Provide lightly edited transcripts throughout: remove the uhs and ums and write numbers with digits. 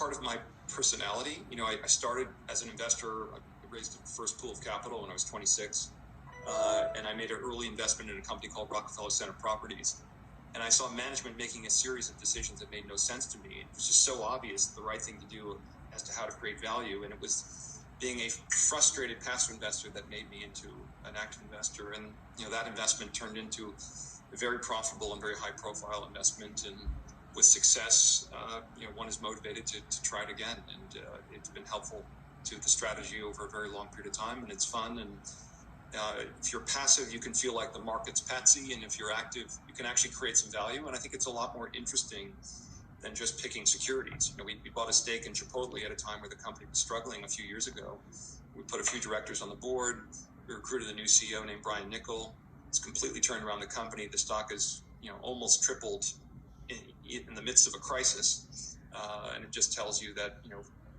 part of my personality. I started as an investor. I raised the first pool of capital when I was 26, and I made an early investment in a company called Rockefeller Center Properties. And I saw management making a series of decisions that made no sense to me. It was just so obvious the right thing to do as to how to create value. And it was being a frustrated passive investor that made me into an active investor. And that investment turned into a very profitable and very high-profile investment. And with success, one is motivated to try it again. And it's been helpful to the strategy over a very long period of time. And it's fun. And if you're passive, you can feel like the market's patsy, and if you're active, you can actually create some value. And I think it's a lot more interesting than just picking securities. We bought a stake in Chipotle at a time where the company was struggling a few years ago. We put a few directors on the board. We recruited a new CEO named Brian Nickel. It's completely turned around the company. The stock has almost tripled in the midst of a crisis, and it just tells you that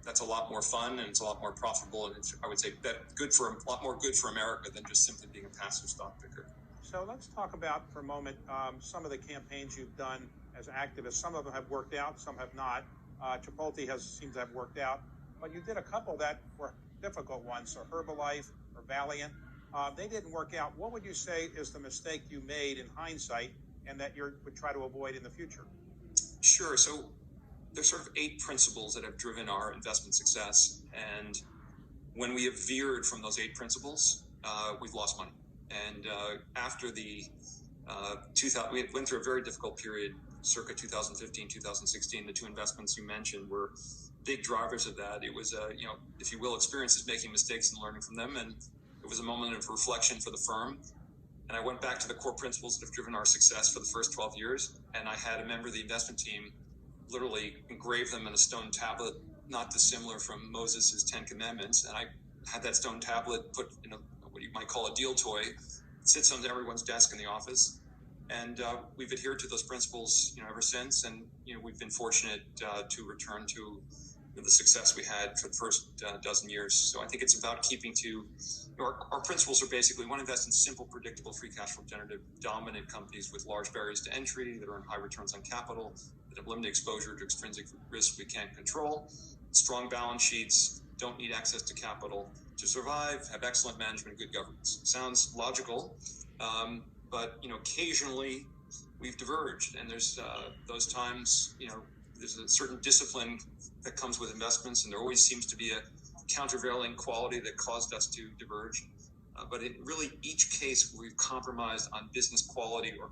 that's a lot more fun and it's a lot more profitable, and I would say that a lot more good for America than just simply being a passive stock picker. So let's talk about for a moment some of the campaigns you've done as activists. Some of them have worked out, some have not. Chipotle seems to have worked out, but you did a couple that were difficult ones. So Herbalife or Valiant, they didn't work out. What would you say is the mistake you made in hindsight, and that you would try to avoid in the future? Sure. So there's sort of 8 principles that have driven our investment success. And when we have veered from those 8 principles, we've lost money. And after we went through a very difficult period, circa 2015, 2016, the 2 investments you mentioned were big drivers of that. It was, if you will, experiences making mistakes and learning from them. And it was a moment of reflection for the firm. And I went back to the core principles that have driven our success for the first 12 years. And I had a member of the investment team literally engrave them in a stone tablet, not dissimilar from Moses' 10 Commandments. And I had that stone tablet put in what you might call a deal toy. It sits on everyone's desk in the office. And we've adhered to those principles, ever since. And, we've been fortunate to return to the success we had for the first dozen years. So I think it's about keeping to our principles are basically: one, invest in simple, predictable, free cash flow generative, dominant companies with large barriers to entry that earn high returns on capital, that have limited exposure to extrinsic risk we can't control, strong balance sheets, don't need access to capital to survive, have excellent management, good governance. Sounds logical, but occasionally we've diverged, and there's those times. There's a certain discipline that comes with investments, and there always seems to be a countervailing quality that caused us to diverge. But in really each case, we've compromised on business quality or